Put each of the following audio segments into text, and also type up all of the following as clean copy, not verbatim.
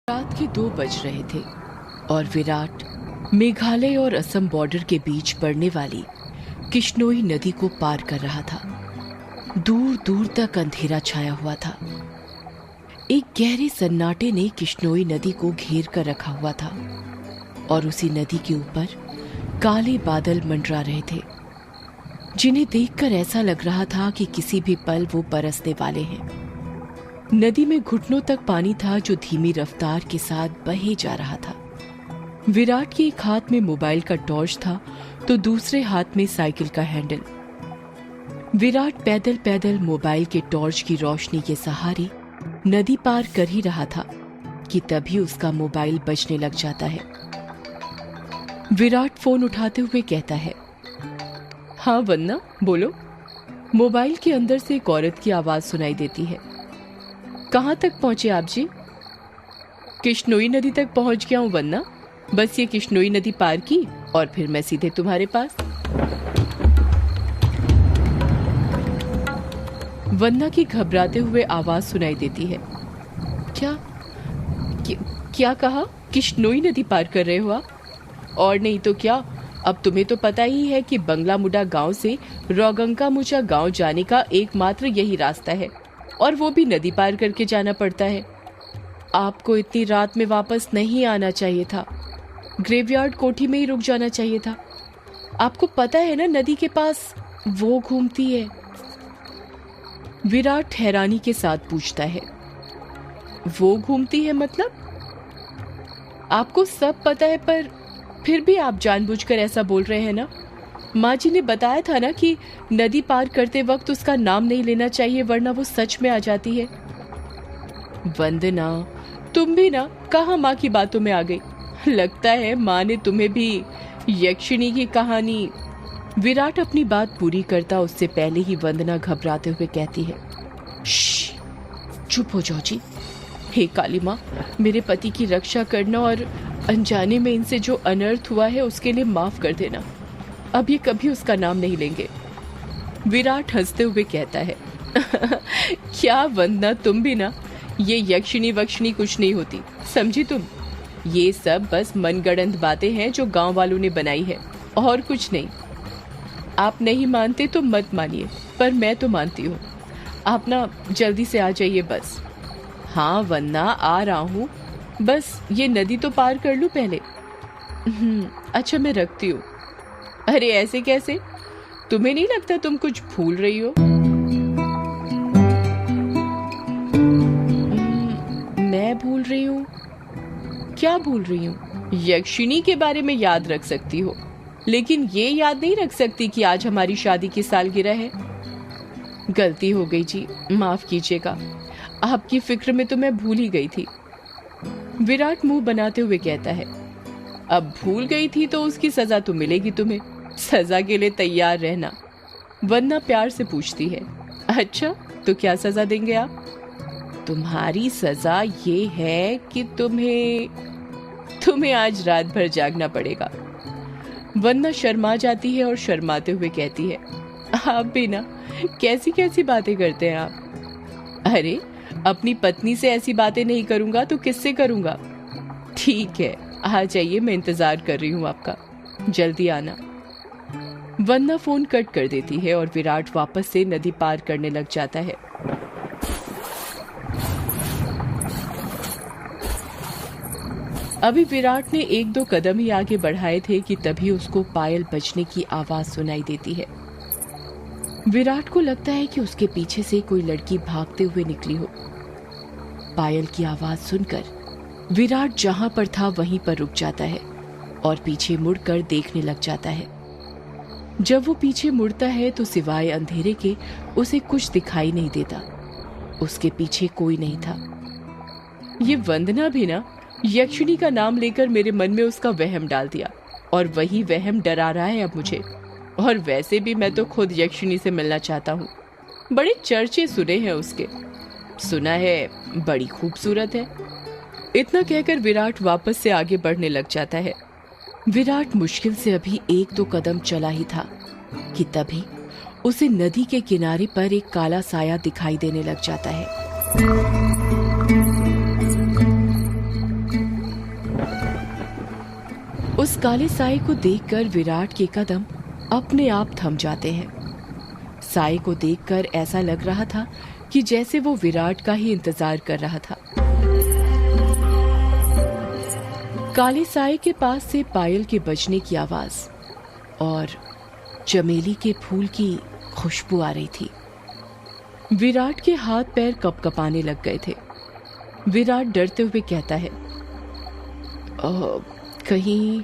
रात के 2 बज रहे थे और विराट मेघालय और असम बॉर्डर के बीच पड़ने वाली किश्नोई नदी को पार कर रहा था। दूर दूर तक अंधेरा छाया हुआ था। एक गहरे सन्नाटे ने किश्नोई नदी को घेर कर रखा हुआ था और उसी नदी के ऊपर काले बादल मंडरा रहे थे, जिन्हें देखकर ऐसा लग रहा था कि किसी भी पल वो बरसने वाले हैं। नदी में घुटनों तक पानी था जो धीमी रफ्तार के साथ बहे जा रहा था। विराट के एक हाथ में मोबाइल का टॉर्च था तो दूसरे हाथ में साइकिल का हैंडल। विराट पैदल पैदल मोबाइल के टॉर्च की रोशनी के सहारे नदी पार कर ही रहा था कि तभी उसका मोबाइल बजने लग जाता है। विराट फोन उठाते हुए कहता है, हाँ वन्ना बोलो। मोबाइल के अंदर से एक औरत की आवाज सुनाई देती है। कहाँ तक पहुंचे आप जी? किश्नोई नदी तक पहुंच गया हूं वन्ना। बस ये किश्नोई नदी पार की और फिर मैं सीधे तुम्हारे पास। वन्ना की घबराते हुए आवाज सुनाई देती है। क्या कहा? किश्नोई नदी पार कर रहे हो आप? और नहीं तो क्या, अब तुम्हें तो पता ही है कि बंगला मुडा गांव से रोगंका मुचा गांव जाने का एकमात्र यही रास्ता है और वो भी नदी पार करके जाना पड़ता है। आपको इतनी रात में वापस नहीं आना चाहिए था। ग्रेवयार्ड कोठी में ही रुक जाना चाहिए था। आपको पता है ना नदी के पास वो घूमती है। विराट हैरानी के साथ पूछता है, वो घूमती है मतलब? आपको सब पता है पर फिर भी आप जानबूझकर ऐसा बोल रहे हैं ना। माँ जी ने बताया था ना कि नदी पार करते वक्त उसका नाम नहीं लेना चाहिए वरना वो सच में आ जाती है। वंदना, तुम भी ना कहाँ माँ की बातों में आ गई। लगता है माँ ने तुम्हें भी यक्षिणी की कहानी। विराट अपनी बात पूरी करता उससे पहले ही वंदना घबराते हुए कहती है, चुप हो जाओ जी। हे काली माँ, मेरे पति की रक्षा करना और अनजाने में इनसे जो अनर्थ हुआ है उसके लिए माफ कर देना। अब ये कभी उसका नाम नहीं लेंगे। विराट हंसते हुए कहता है, क्या वंदना, तुम भी ना। ये यक्षिणी वक्षिणी कुछ नहीं होती, समझी तुम। ये सब बस मनगढ़ंत बातें हैं जो गांव वालों ने बनाई है और कुछ नहीं। आप नहीं मानते तो मत मानिए, पर मैं तो मानती हूँ। आप ना जल्दी से आ जाइए बस। हाँ वंदना, आ रहा हूँ, बस ये नदी तो पार कर लूं पहले। अच्छा मैं रखती हूँ। अरे ऐसे कैसे? तुम्हें नहीं लगता तुम कुछ भूल रही हो? मैं भूल रही हूँ? क्या भूल रही हूँ? यक्षिणी के बारे में याद रख सकती हो, लेकिन ये याद नहीं रख सकती कि आज हमारी शादी की सालगिरह है। गलती हो गई जी, माफ कीजिएगा। आपकी फिक्र में तो मैं भूल ही गई थी। विराट मुंह बनाते हुए कहता है, अब भूल गई थी तो उसकी सजा तो मिलेगी तुम्हें। सजा के लिए तैयार रहना। वंदना प्यार से पूछती है, अच्छा तो क्या सजा देंगे आप? तुम्हारी सजा ये है कि तुम्हें आज रात भर जागना पड़ेगा। वंदना शर्मा जाती है और शर्माते हुए कहती है, आप भी ना कैसी कैसी बातें करते हैं आप। अरे अपनी पत्नी से ऐसी बातें नहीं करूंगा तो किससे करूंगा। ठीक है, आ जाइए, मैं इंतजार कर रही हूँ आपका, जल्दी आना। वंदना फोन कट कर देती है और विराट वापस से नदी पार करने लग जाता है। अभी विराट ने 1-2 कदम ही आगे बढ़ाए थे कि तभी उसको पायल बजने की आवाज सुनाई देती है। विराट को लगता है कि उसके पीछे से कोई लड़की भागते हुए निकली हो। पायल की आवाज सुनकर विराट जहां पर था वहीं पर रुक जाता है और पीछे मुड़कर देखने लग जाता है। जब वो पीछे मुड़ता है तो सिवाय अंधेरे के उसे कुछ दिखाई नहीं देता। उसके पीछे कोई नहीं था। ये वंदना भी ना यक्षिणी का नाम लेकर मेरे मन में उसका वहम डाल दिया और वही वहम डरा रहा है अब मुझे। और वैसे भी मैं तो खुद यक्षिणी से मिलना चाहता हूँ। बड़े चर्चे सुने हैं उसके, सुना है बड़ी खूबसूरत है। इतना कहकर विराट वापस से आगे बढ़ने लग जाता है। विराट मुश्किल से अभी 1-2 कदम चला ही था कि तभी उसे नदी के किनारे पर एक काला साया दिखाई देने लग जाता है। उस काले साए को देखकर विराट के कदम अपने आप थम जाते हैं। साए को देखकर ऐसा लग रहा था कि जैसे वो विराट का ही इंतजार कर रहा था। काले साए के पास से पायल के बजने की आवाज और चमेली के फूल की खुशबू आ रही थी। विराट के हाथ पैर कपकपाने लग गए थे। विराट डरते हुए कहता है, कहीं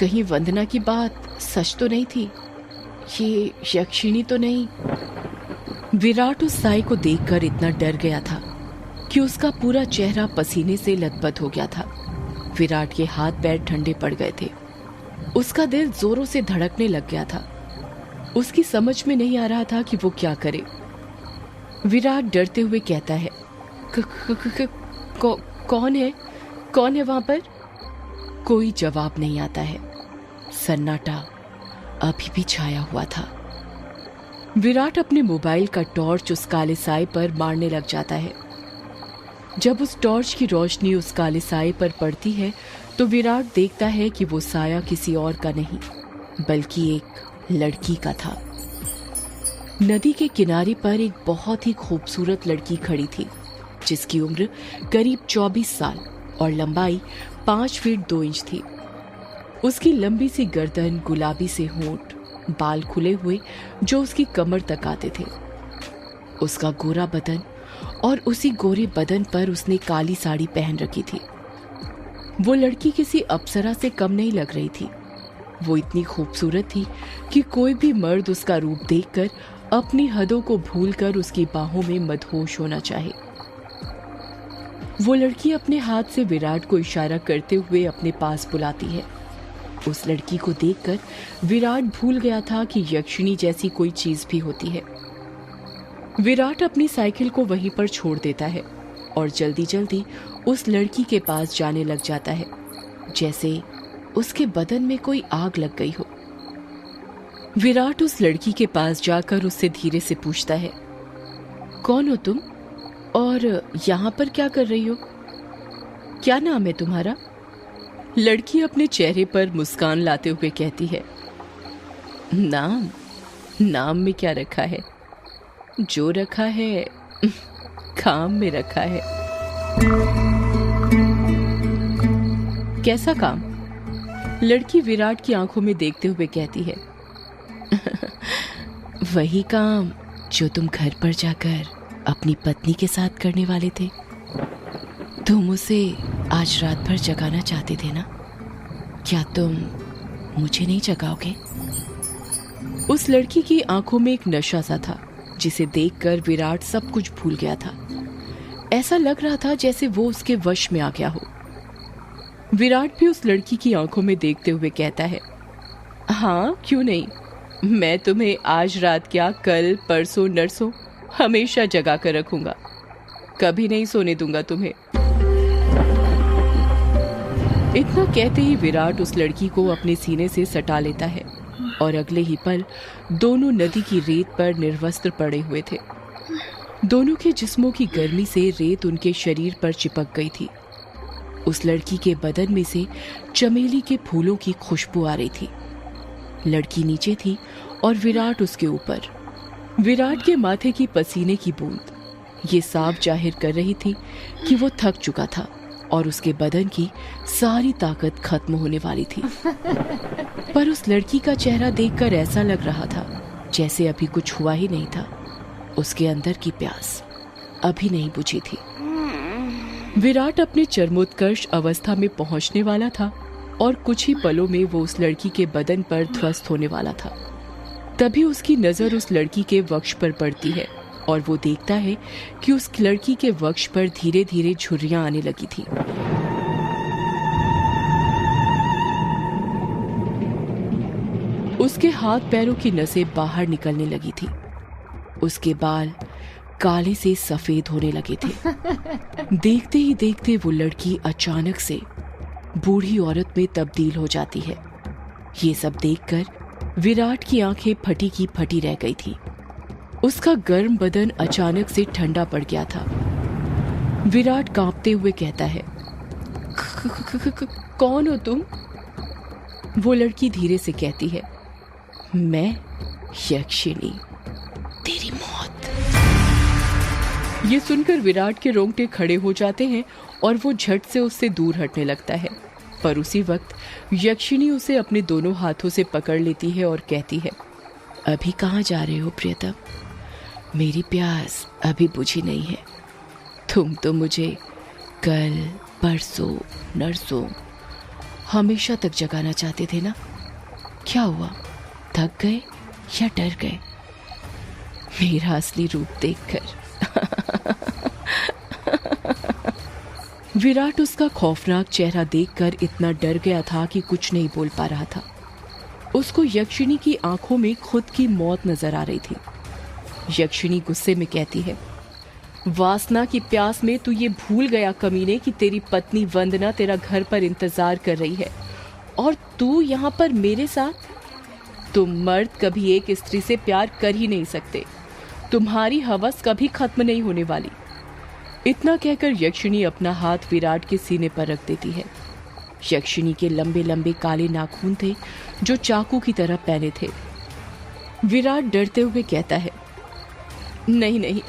कहीं वंदना की बात सच तो नहीं थी? ये यक्षिणी तो नहीं? विराट उस साए को देखकर इतना डर गया था कि उसका पूरा चेहरा पसीने से लथपथ हो गया था। विराट के हाथ पैर ठंडे पड़ गए थे। उसका दिल जोरों से धड़कने लग गया था। उसकी समझ में नहीं आ रहा था कि वो क्या करे। विराट डरते हुए कहता है, कौन है? कौन है वहां पर? कोई जवाब नहीं आता है। सन्नाटा अभी भी छाया हुआ था। विराट अपने मोबाइल का टॉर्च उस काले साए पर मारने लग जाता है। जब उस टॉर्च की रोशनी उस काले साए पर पड़ती है तो विराट देखता है कि वो साया किसी और का नहीं बल्कि एक लड़की का था। नदी के किनारे पर एक बहुत ही खूबसूरत लड़की खड़ी थी जिसकी उम्र करीब 24 साल और लंबाई 5 फीट 2 इंच थी। उसकी लंबी सी गर्दन, गुलाबी से होंठ, बाल खुले हुए जो उसकी कमर तक आते थे, उसका गोरा बदन और उसी गोरे बदन पर उसने काली साड़ी पहन रखी थी। वो लड़की किसी अप्सरा से कम नहीं लग रही थी। वो इतनी खूबसूरत थी कि कोई भी मर्द उसका रूप देखकर अपनी हदों को भूलकर उसकी बाहों में मदहोश होना चाहे। वो लड़की अपने हाथ से विराट को इशारा करते हुए अपने पास बुलाती है। उस लड़की को देखकर विराट भूल गया था कि यक्षिणी जैसी कोई चीज भी होती है। विराट अपनी साइकिल को वहीं पर छोड़ देता है और जल्दी जल्दी उस लड़की के पास जाने लग जाता है, जैसे उसके बदन में कोई आग लग गई हो। विराट उस लड़की के पास जाकर उससे धीरे से पूछता है, कौन हो तुम और यहाँ पर क्या कर रही हो? क्या नाम है तुम्हारा? लड़की अपने चेहरे पर मुस्कान लाते हुए कहती है, नाम में क्या रखा है? जो रखा है काम में रखा है। कैसा काम? लड़की विराट की आंखों में देखते हुए कहती है, वही काम जो तुम घर पर जाकर अपनी पत्नी के साथ करने वाले थे। तुम उसे आज रात भर जगाना चाहते थे ना? क्या तुम मुझे नहीं जगाओगे? उस लड़की की आंखों में एक नशा सा था जिसे देखकर विराट सब कुछ भूल गया था। ऐसा लग रहा था जैसे वो उसके वश में आ गया हो। विराट भी उस लड़की की आंखों में देखते हुए कहता है, हाँ क्यों नहीं, मैं तुम्हें आज रात क्या कल परसों नरसों हमेशा जगा कर रखूंगा, कभी नहीं सोने दूंगा तुम्हें। इतना कहते ही विराट उस लड़की को अपने सीने से सटा लेता है और अगले ही पल दोनों नदी की रेत पर निर्वस्त्र पड़े हुए थे। दोनों के जिस्मों की गर्मी से रेत उनके शरीर पर चिपक गई थी। उस लड़की के बदन में से चमेली के फूलों की खुशबू आ रही थी। लड़की नीचे थी और विराट उसके ऊपर। विराट के माथे की पसीने की बूंद ये साफ जाहिर कर रही थी कि वो थक चुका था और उसके बदन की सारी ताकत खत्म होने वाली थी। पर उस लड़की का चेहरा देखकर ऐसा लग रहा था जैसे अभी कुछ हुआ ही नहीं था। उसके अंदर की प्यास अभी नहीं बुझी थी। विराट अपने चरमोत्कर्ष अवस्था में पहुंचने वाला था और कुछ ही पलों में वो उस लड़की के बदन पर ध्वस्त होने वाला था। तभी उसकी नजर उस लड़की के वक्ष पर पड़ती है और वो देखता है कि उस लड़की के वक्ष पर धीरे धीरे झुर्रियां आने लगी थी। उसके हाथ पैरों की नसें बाहर निकलने लगी थी। उसके बाल काले से सफेद होने लगे थे। देखते ही देखते वो लड़की अचानक से बूढ़ी औरत में तब्दील हो जाती है। ये सब देखकर विराट की आंखें फटी की फटी रह गई थी। उसका गर्म बदन अचानक से ठंडा पड़ गया था। विराट कांपते हुए कहता है, कौन हो तुम? वो लड़की धीरे से कहती है, मैं यक्षिणी, तेरी मौत। ये सुनकर विराट के रोंगटे खड़े हो जाते हैं और वो झट से उससे दूर हटने लगता है। पर उसी वक्त यक्षिणी उसे अपने दोनों हाथों से पकड़ लेती है और कहती है, अभी कहाँ जा रहे हो प्रियतम? मेरी प्यास अभी बुझी नहीं है। तुम तो मुझे कल, परसों, नरसों हमेशा तक जगाना चाहते थे ना? क्या हुआ, थक गए या डर गए मेरा असली रूप देखकर? विराट उसका खौफनाक चेहरा देखकर इतना डर गया था कि कुछ नहीं बोल पा रहा था। उसको यक्षिणी की आंखों में खुद की मौत नजर आ रही थी। यक्षिणी गुस्से में कहती है, वासना की प्यास में तू ये भूल गया कमीने कि तेरी पत्नी वंदना तेरा घर पर इंतजार कर रही है और तू यहाँ पर मेरे साथ? तुम मर्द कभी एक स्त्री से प्यार कर ही नहीं सकते। तुम्हारी हवस कभी खत्म नहीं होने वाली। इतना कहकर यक्षिणी अपना हाथ विराट के सीने पर रख देती है। यक्षिणी के लंबे लंबे काले नाखून थे जो चाकू की तरह पहने थे। विराट डरते हुए कहता है, नहीं नहीं,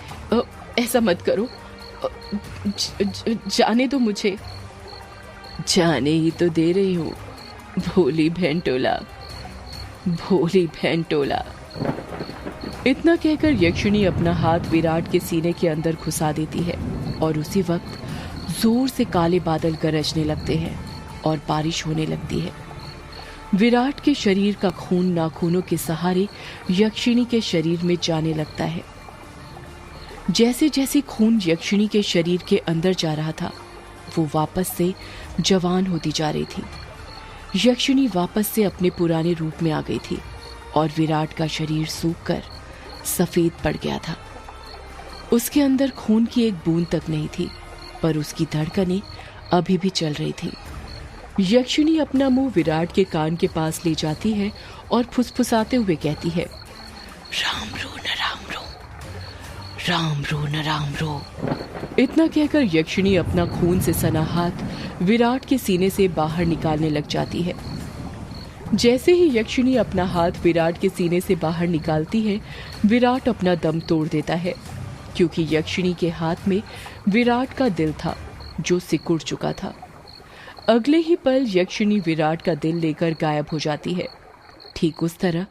ऐसा मत करो, जाने दो मुझे। जाने ही तो दे रही हूँ, भोली भेंटोला, भोली भेंटोला। इतना कहकर यक्षिणी अपना हाथ विराट के सीने के अंदर घुसा देती है और उसी वक्त जोर से काले बादल गरजने लगते हैं और बारिश होने लगती है। विराट के शरीर का खून नाखूनों के सहारे यक्षिणी के शरीर में जाने लगता है। जैसे जैसे खून यक्षिणी के शरीर के अंदर जा रहा था, वो वापस से जवान होती जा रही थी। यक्षिणी वापस से अपने पुराने रूप में आ गई थी और विराट का शरीर सूखकर सफेद पड़ गया था। उसके अंदर खून की एक बूंद तक नहीं थी, पर उसकी धड़कनें अभी भी चल रही थी। यक्षिणी अपना मुंह विराट के कान के पास ले जाती है और फुसफुसाते हुए कहती है, राम रो न राम रो, राम रो न राम रो। इतना कहकर यक्षिणी अपना खून से सना हाथ विराट के सीने से बाहर निकालने लग जाती है। जैसे ही यक्षिणी अपना हाथ विराट के सीने से बाहर निकालती है, विराट अपना दम तोड़ देता है, क्योंकि यक्षिणी के हाथ में विराट का दिल था जो सिकुड़ चुका था। अगले ही पल यक्षिणी विराट का दिल लेकर गायब हो जाती है, ठीक उस तरह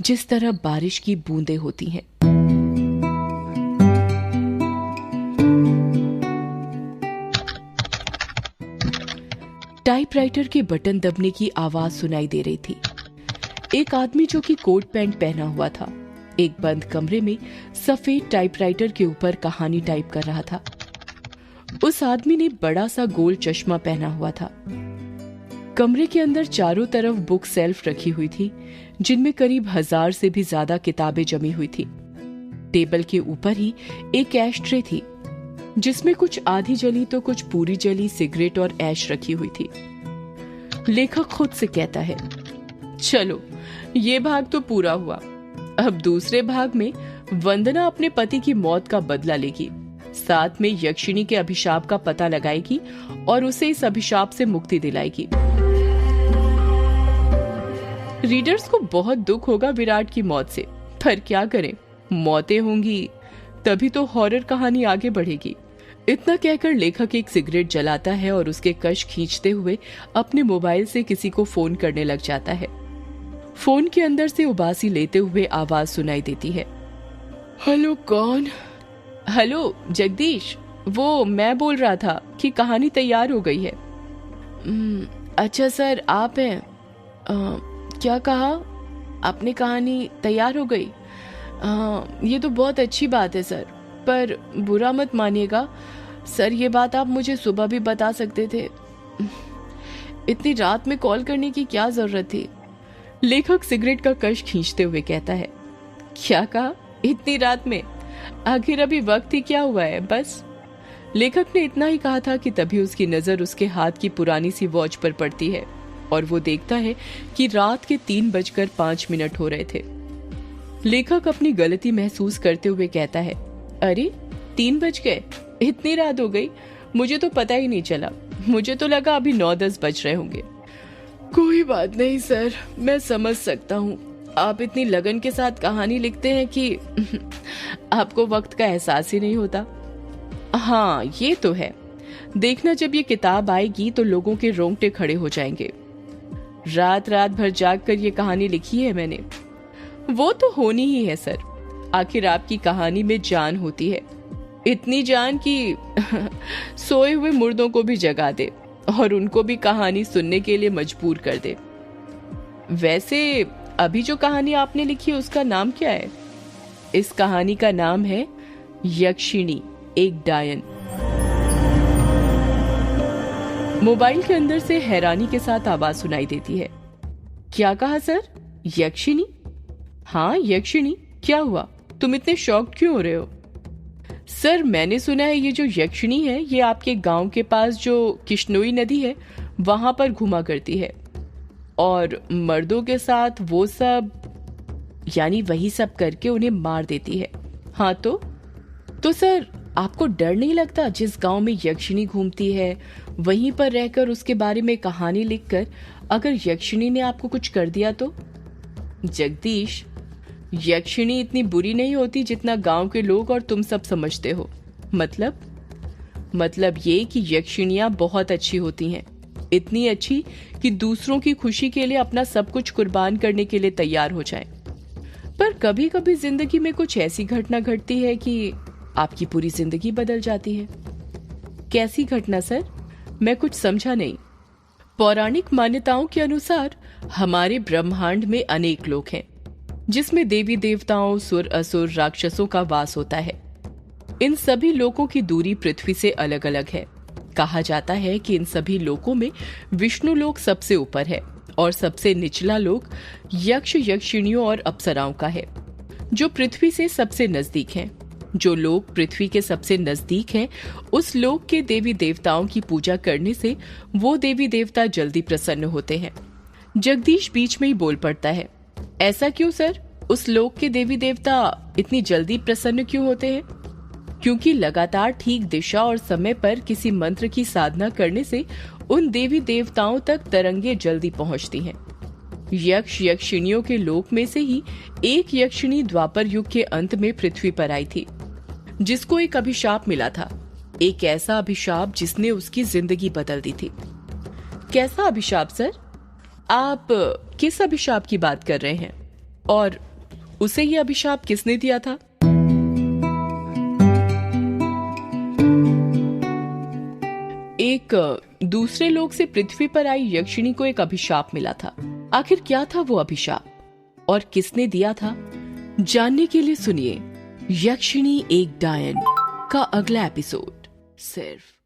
जिस तरह बारिश की बूंदें होती हैं। टाइपराइटर के बटन दबने की आवाज सुनाई दे रही थी। एक आदमी जो कि कोट पैंट पहना हुआ था, एक बंद कमरे में सफेद टाइपराइटर के ऊपर कहानी टाइप कर रहा था। उस आदमी ने बड़ा सा गोल चश्मा पहना हुआ था। कमरे के अंदर चारों तरफ बुक सेल्फ रखी हुई थी, जिनमें करीब 1000 से भी ज्यादा किताबें जमी हुई थी। टेबल के ऊपर ही एक ऐश ट्रे थी, जिसमें कुछ आधी जली तो कुछ पूरी जली सिगरेट और ऐश रखी हुई थी। लेखक खुद से कहता है, चलो ये भाग तो पूरा हुआ। अब दूसरे भाग में वंदना अपने पति की मौत का बदला लेगी, साथ में यक्षिणी के अभिशाप का पता लगाएगी और उसे इस अभिशाप से मुक्ति दिलाएगी। रीडर्स को बहुत दुख होगा विराट की मौत से, पर क्या करें, मौतें होंगी तभी तो हॉरर कहानी आगे बढ़ेगी। इतना कहकर लेखक एक सिगरेट जलाता है और उसके कश खींचते हुए अपने मोबाइल से किसी को फोन करने लग जाता है। फोन के अंदर से उबासी लेते हुए आवाज सुनाई देती है, हेलो कौन? हेलो जगदीश, वो मैं बोल रहा था कि कहानी तैयार हो गई है। अच्छा सर, आप हैं? क्या कहा आपने? कहानी तैयार हो गई? ये तो बहुत अच्छी बात है सर, पर बुरा मत मानिएगा सर, ये बात आप मुझे सुबह भी बता सकते थे। इतनी रात में कॉल करने की क्या जरूरत थी? लेखक सिगरेट का कश खींचते हुए कहता है, क्या कहा इतनी रात में? आखिर अभी वक्त ही क्या हुआ है? बस। लेखक ने इतना ही कहा था कि तभी उसकी नजर उसके हाथ की पुरानी सी वॉच पर पड़ती है और वो देखता है कि रात के 3:05 हो रहे थे। लेखक अपनी गलती महसूस करते हुए कहता है, अरे 3 बज गए? इतनी रात हो गई? मुझे तो पता ही नहीं चला, मुझे तो लगा अभी 9-10 बज रहे होंगे। कोई बात नहीं सर, मैं समझ सकता हूँ। आप इतनी लगन के साथ कहानी लिखते हैं कि आपको वक्त का एहसास ही नहीं होता। हाँ, ये तो है। देखना, जब ये किताब आएगी तो लोगों के रोंगटे खड़े हो जाएंगे। रात रात भर जाग कर ये कहानी लिखी है मैंने। वो तो होनी ही है सर, आखिर आपकी कहानी में जान होती है, इतनी जान कि सोए हुए मुर्दों को भी जगा दे और उनको भी कहानी सुनने के लिए मजबूर कर दे। वैसे अभी जो कहानी आपने लिखी है उसका नाम क्या है? इस कहानी का नाम है यक्षिणी, एक डायन। मोबाइल के अंदर से हैरानी के साथ आवाज सुनाई देती है। क्या कहा सर? यक्षिणी? हाँ, यक्षिणी। क्या हुआ, तुम इतने शॉक्ड क्यों हो रहे हो? सर, मैंने सुना है ये जो यक्षिणी है ये आपके गांव के पास जो किश्नोई नदी है वहां पर घुमा करती है और मर्दों के साथ वो सब, यानी वही सब करके उन्हें मार देती है। हाँ तो सर, आपको डर नहीं लगता जिस गांव में यक्षिणी घूमती है वहीं पर रहकर उसके बारे में कहानी लिखकर अगर यक्षिणी ने आपको कुछ कर दिया तो? जगदीश, यक्षिणी इतनी बुरी नहीं होती जितना गांव के लोग और तुम सब समझते हो। मतलब ये कि यक्षिणियां बहुत अच्छी होती हैं, इतनी अच्छी कि दूसरों की खुशी के लिए अपना सब कुछ कुर्बान करने के लिए तैयार हो जाएं। पर कभी कभी जिंदगी में कुछ ऐसी घटना घटती है कि आपकी पूरी जिंदगी बदल जाती है। कैसी घटना सर? मैं कुछ समझा नहीं। पौराणिक मान्यताओं के अनुसार हमारे ब्रह्मांड में अनेक लोक हैं जिसमें देवी देवताओं, सुर, असुर, राक्षसों का वास होता है। इन सभी लोकों की दूरी पृथ्वी से अलग अलग है। कहा जाता है कि इन सभी लोकों में विष्णु लोक सबसे ऊपर है और सबसे निचला लोक यक्ष, यक्षिणियों और अप्सराओं का है जो पृथ्वी से सबसे नजदीक हैं। जो लोग पृथ्वी के सबसे नजदीक हैं उस लोक के देवी देवताओं की पूजा करने से वो देवी देवता जल्दी प्रसन्न होते हैं। जगदीश बीच में ही बोल पड़ता है। ऐसा क्यों सर? उस लोक के देवी देवता इतनी जल्दी प्रसन्न क्यों होते हैं? क्योंकि लगातार ठीक दिशा और समय पर किसी मंत्र की साधना करने से उन देवी देवताओं तक तरंगे जल्दी पहुंचती हैं। यक्ष, यक्षिणियों के लोक में से ही एक यक्षिणी द्वापर युग के अंत में पृथ्वी पर आई थी जिसको एक अभिशाप मिला था। एक ऐसा अभिशाप जिसने उसकी जिंदगी बदल दी थी। कैसा अभिशाप सर? आप किस अभिशाप की बात कर रहे हैं और उसे ये अभिशाप किसने दिया था? एक दूसरे लोक से पृथ्वी पर आई यक्षिणी को एक अभिशाप मिला था। आखिर क्या था वो अभिशाप और किसने दिया था? जानने के लिए सुनिए यक्षिणी एक डायन का अगला एपिसोड सिर्फ